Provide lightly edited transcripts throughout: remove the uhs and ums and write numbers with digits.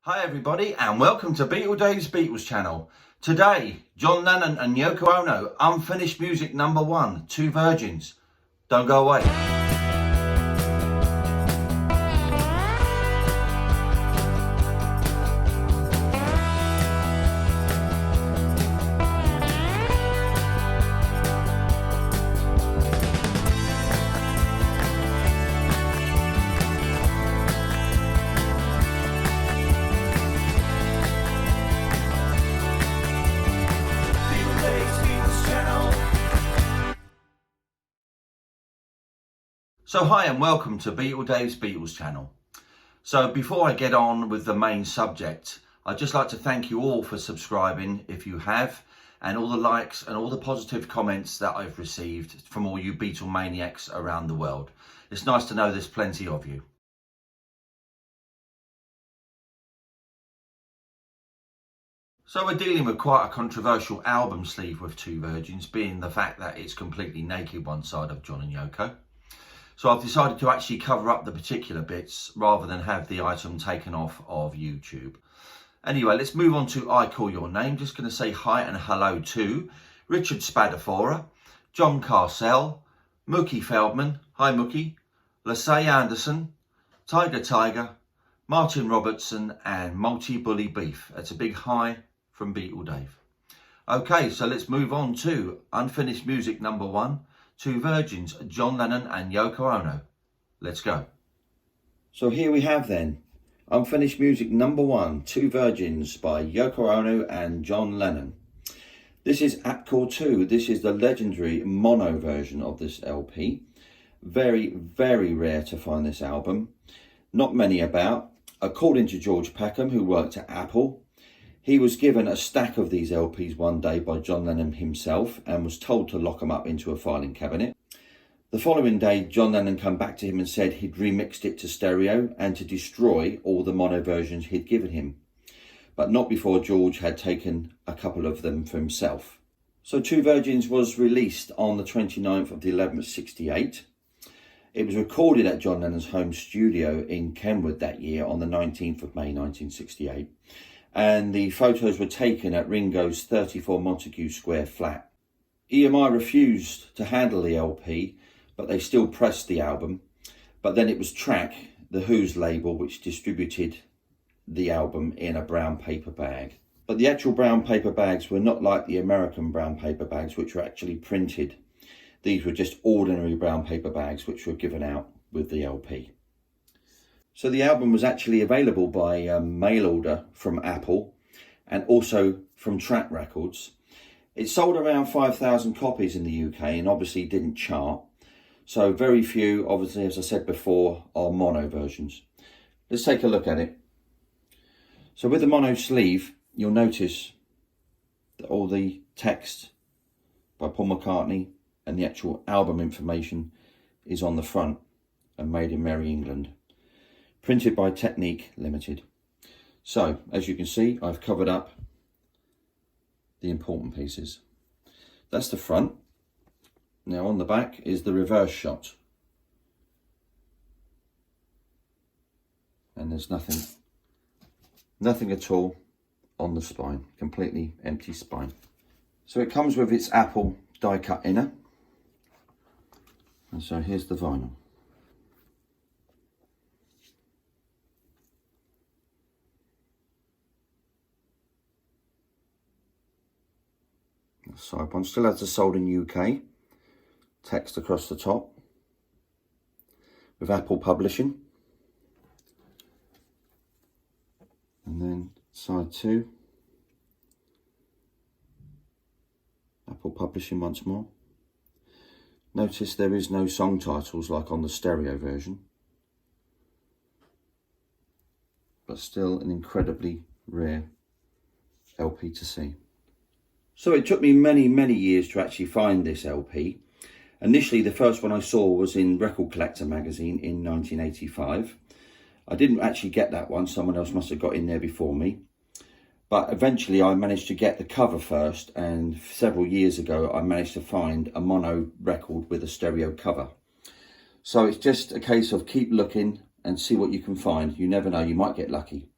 Hi everybody and welcome to Beatle Dave's Beatles channel. Today, John Lennon and Yoko Ono, unfinished music #1, Two Virgins. Don't go away. So hi and welcome to Beatle Dave's Beatles channel. So before I get on with the main subject, I'd just like to thank you all for subscribing if you have, and all the likes and all the positive comments that I've received from all you Beatle maniacs around the world. It's nice to know there's plenty of you. So we're dealing with quite a controversial album sleeve with Two Virgins, being the fact that it's completely naked one side of John and Yoko. So I've decided to actually cover up the particular bits rather than have the item taken off of YouTube. Anyway, let's move on to I Call Your Name. Just going to say hi and hello to Richard Spadafora, John Carcell, Mookie Feldman, hi Mookie, Lassay Anderson, Tiger, Martin Robertson and Multi Bully Beef. That's a big hi from Beatle Dave. Okay, so let's move on to unfinished music #1. Two Virgins, John Lennon and Yoko Ono. Let's go. So here we have then, unfinished music #1, Two Virgins by Yoko Ono and John Lennon. This is Apcor 2. This is the legendary mono version of this LP. Very, very rare to find this album. Not many about. According to George Peckham, who worked at Apple, he was given a stack of these LPs one day by John Lennon himself and was told to lock them up into a filing cabinet. The following day, John Lennon came back to him and said he'd remixed it to stereo and to destroy all the mono versions he'd given him, but not before George had taken a couple of them for himself. So Two Virgins was released on the 29th of the 11th, 1968. It was recorded at John Lennon's home studio in Kenwood that year on the 19th of May 1968. And the photos were taken at Ringo's 34 Montague Square flat. EMI refused to handle the LP, but they still pressed the album. But then it was Track, the Who's label, which distributed the album in a brown paper bag. But the actual brown paper bags were not like the American brown paper bags, which were actually printed. These were just ordinary brown paper bags, which were given out with the LP. So the album was actually available by mail order from Apple and also from Track Records. It sold around 5,000 copies in the UK and obviously didn't chart. So very few, obviously, as I said before, are mono versions. Let's take a look at it. So with the mono sleeve, you'll notice that all the text by Paul McCartney and the actual album information is on the front and made in Merry England. Printed by Technique Limited. So, as you can see, I've covered up the important pieces. That's the front. Now on the back is the reverse shot. And there's nothing at all on the spine. Completely empty spine. So it comes with its Apple die cut inner. And so here's the vinyl. Side one still has the sold in UK text across the top with Apple Publishing, and then side 2 Apple Publishing once more. Notice there is no song titles like on the stereo version, but still an incredibly rare LP to see. So it took me many years to actually find this LP. Initially, the first one I saw was in Record Collector magazine in 1985. I didn't actually get that one. Someone else must have got in there before me. But eventually I managed to get the cover first, and several years ago I managed to find a mono record with a stereo cover. So it's just a case of keep looking and see what you can find. You never know, you might get lucky.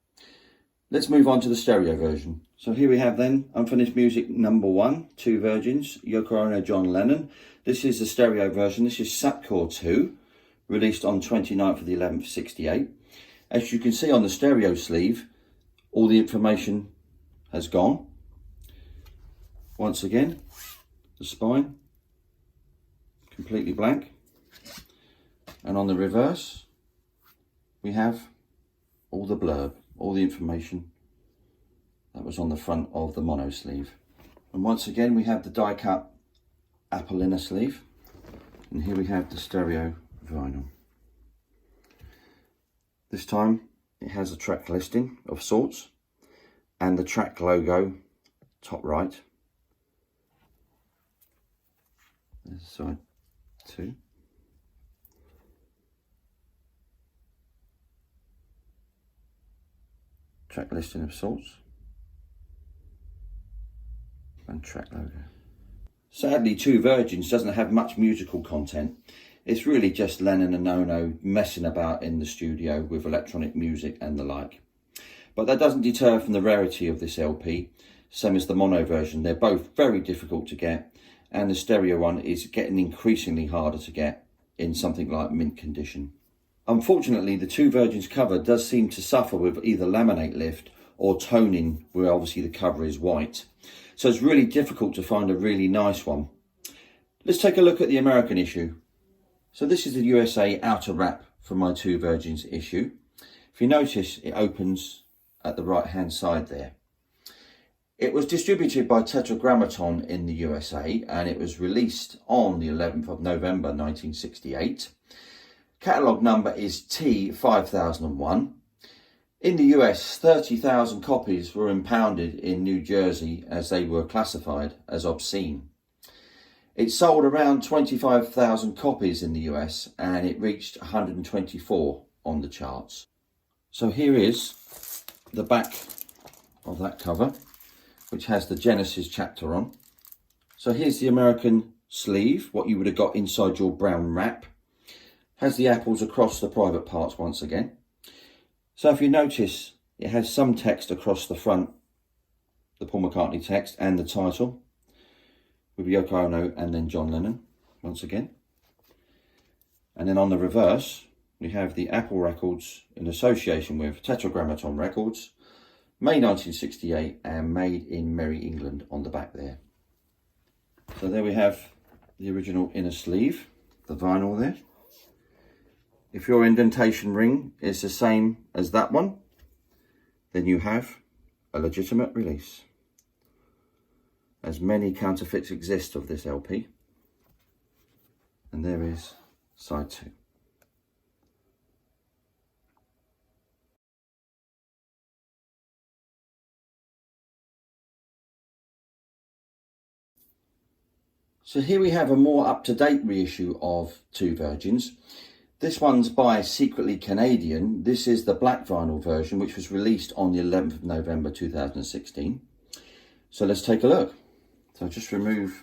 Let's move on to the stereo version. So here we have then Unfinished Music number 1, Two Virgins, Yoko, John Lennon. This is the stereo version. This is Apcor 2, released on 29th of the 11th, 68. As you can see on the stereo sleeve, all the information has gone. Once again, the spine, completely blank. And on the reverse, we have all the blurb, all the information that was on the front of the mono sleeve. And once again, we have the die cut Apple inner sleeve. And here we have the stereo vinyl. This time it has a track listing of sorts and the track logo top right. There's side 2. Track listing of sorts and track logo. Sadly, Two Virgins doesn't have much musical content. It's really just Lennon and Ono messing about in the studio with electronic music and the like. But that doesn't deter from the rarity of this LP, same as the mono version. They're both very difficult to get, and the stereo one is getting increasingly harder to get in something like mint condition. Unfortunately, the Two Virgins cover does seem to suffer with either laminate lift or toning, where obviously the cover is white. So it's really difficult to find a really nice one. Let's take a look at the American issue. So this is the USA outer wrap for my Two Virgins issue. If you notice, it opens at the right hand side there. It was distributed by Tetragrammaton in the USA and it was released on the 11th of November 1968. Catalogue number is T5001. In the US, 30,000 copies were impounded in New Jersey as they were classified as obscene. It sold around 25,000 copies in the US and it reached 124 on the charts. So here is the back of that cover, which has the Genesis chapter on. So here's the American sleeve, what you would have got inside your brown wrap. Has the apples across the private parts once again. So if you notice, it has some text across the front, the Paul McCartney text and the title, with Yoko Ono and then John Lennon, once again. And then on the reverse, we have the Apple records in association with Tetragrammaton Records, May 1968 and Made in Merry England on the back there. So there we have the original inner sleeve, the vinyl there. If your indentation ring is the same as that one, then you have a legitimate release. As many counterfeits exist of this LP. And there is side 2. So here we have a more up-to-date reissue of Two Virgins. This one's by Secretly Canadian. This is the black vinyl version, which was released on the 11th of November 2016. So let's take a look. So just remove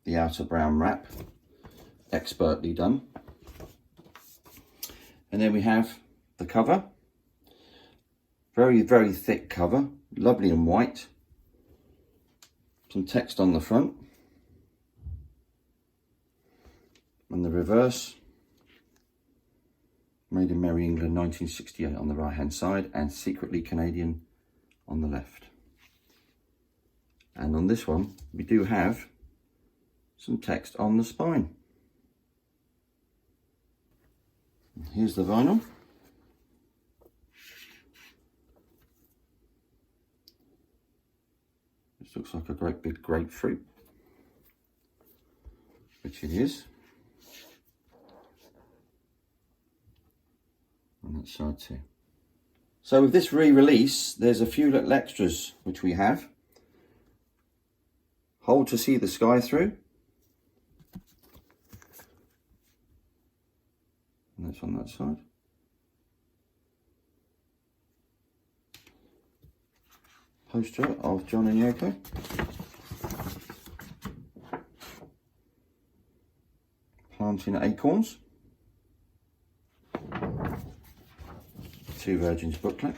the outer brown wrap, expertly done. And then we have the cover. Very, very thick cover, lovely and white. Some text on the front. And the reverse. Made in Merry England 1968 on the right hand side and Secretly Canadian on the left. And on this one we do have some text on the spine. Here's the vinyl. This looks like a great big grapefruit, which it is. On that side too. So with this re-release, there's a few little extras which we have. Hold to see the sky through. And that's on that side. Poster of John and Yoko. Planting acorns. Two Virgins booklet.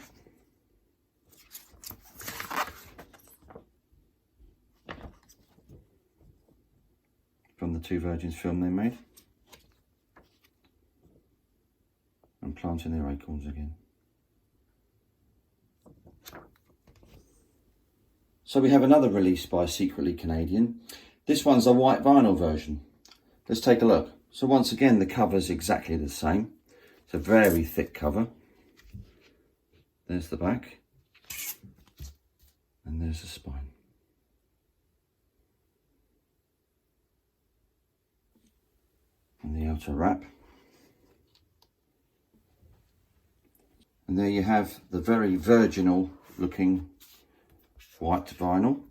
the Two Virgins film they made. And planting their acorns again. So we have another release by Secretly Canadian. This one's a white vinyl version. Let's take a look. So once again, the cover's exactly the same. It's a very thick cover. There's the back. And there's the spine. And the outer wrap. And there you have the very virginal looking white vinyl.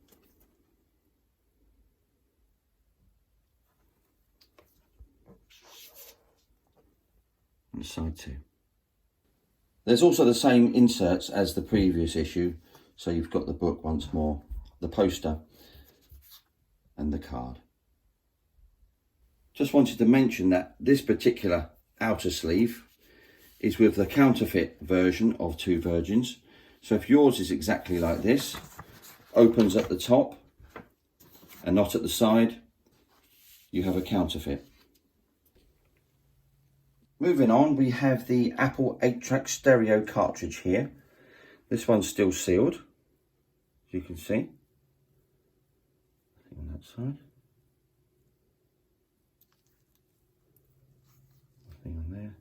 And side two. There's also the same inserts as the previous issue. So you've got the book once more, the poster and the card. Just wanted to mention that this particular outer sleeve is with the counterfeit version of Two Virgins. So if yours is exactly like this, opens at the top and not at the side, you have a counterfeit. Moving on, we have the Apple 8-track stereo cartridge here. This one's still sealed, as you can see. On that side. Nothing on there.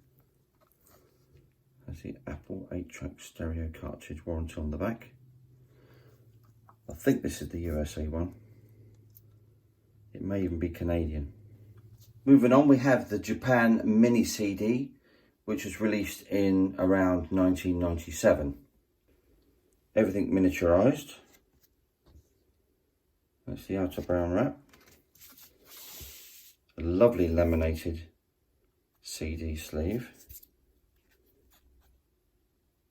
That's the Apple 8-track stereo cartridge, warranty on the back. I think this is the USA one. It may even be Canadian. Moving on, we have the Japan mini CD, which was released in around 1997. Everything miniaturized. That's the outer brown wrap. A lovely laminated CD sleeve.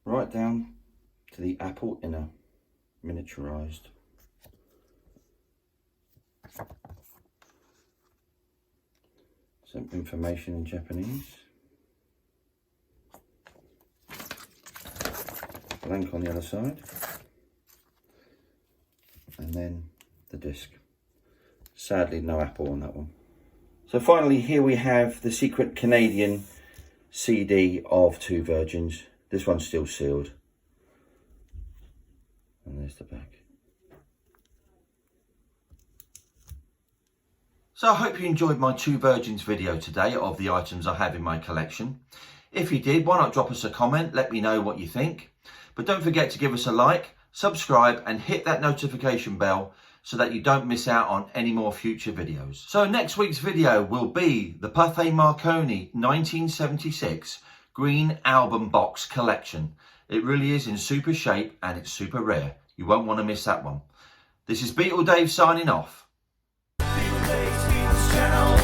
Right down to the Apple inner, miniaturized. Some information in Japanese. Blank on the other side. And then the disc. Sadly, no Apple on that one. So finally, here we have the Secret Canadian CD of Two Virgins. This one's still sealed. And there's the back. So I hope you enjoyed my Two Virgins video today of the items I have in my collection. If you did, why not drop us a comment, let me know what you think. But don't forget to give us a like, subscribe and hit that notification bell so that you don't miss out on any more future videos. So next week's video will be the Pathé Marconi 1976 Green Album Box Collection. It really is in super shape and it's super rare. You won't want to miss that one. This is Beetle Dave signing off. Channel.